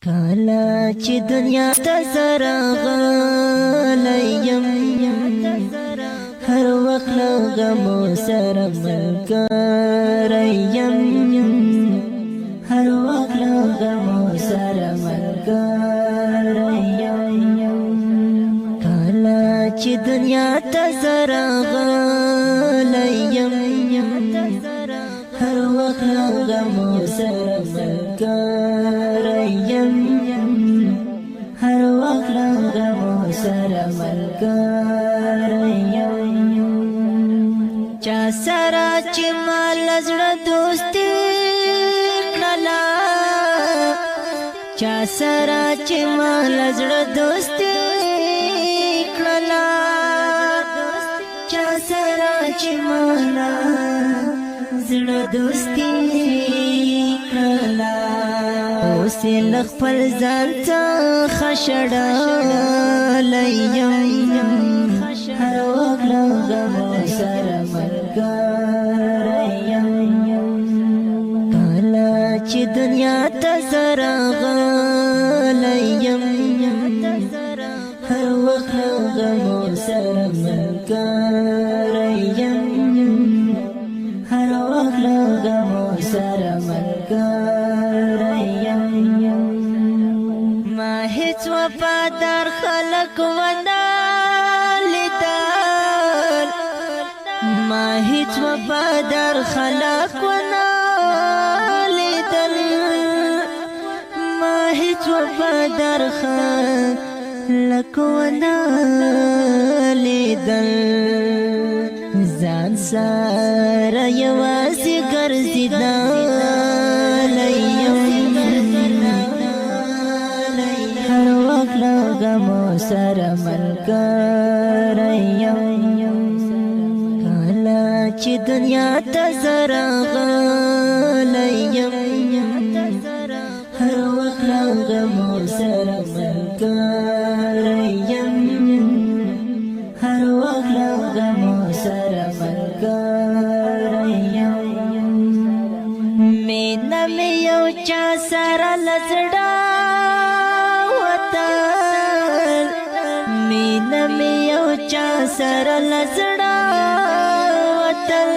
کله چې دنیا ته زه راغلی یم هر وخت له غمو سره ملګری یم هر وخت له غمو سره ملګری یم کله چې دنیا ته زه راغلی یم هر وخت له غمو سره ملګری یم هر وخت له غمو سره ملګری یم چا سره چې ما له زړه دوستي کړله چا سره چې ما له زړه دوستي کړله چا سره چې ما له زړه دوستي کړله اوس یې له خپل ځان څخه شړلی یم هر وخت له غمو سره ملګری یم کله چې دنیا ته زه راغلی یم هر وخت له غمو سره ملګری یم هر وخت له غمو سره ملګری یم ما هیڅ وفادار خلک ونه لیدل ما هیڅ وفادار خلک ونه لیدل ما هیڅ وفادار خلک ونه لیدل ځان سره یوازې ګرځېدلی یم هر وخت له غمو سره ملګری یم کله چې دنیا ته زه راغلی یم هر وخت له غمو سره ملګری یم هر وخت له غمو سره ملګری یم مینه مې یو چا سره له زړه وتل مینه مې یو چا سره له زړه وتل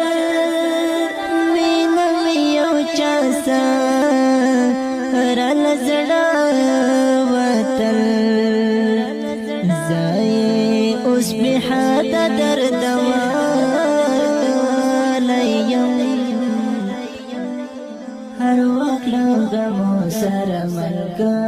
مینه مې یو چا سره له زړه وتل زه یې اوس بېحده دردولی یم هر وخت له غمو سره ملګری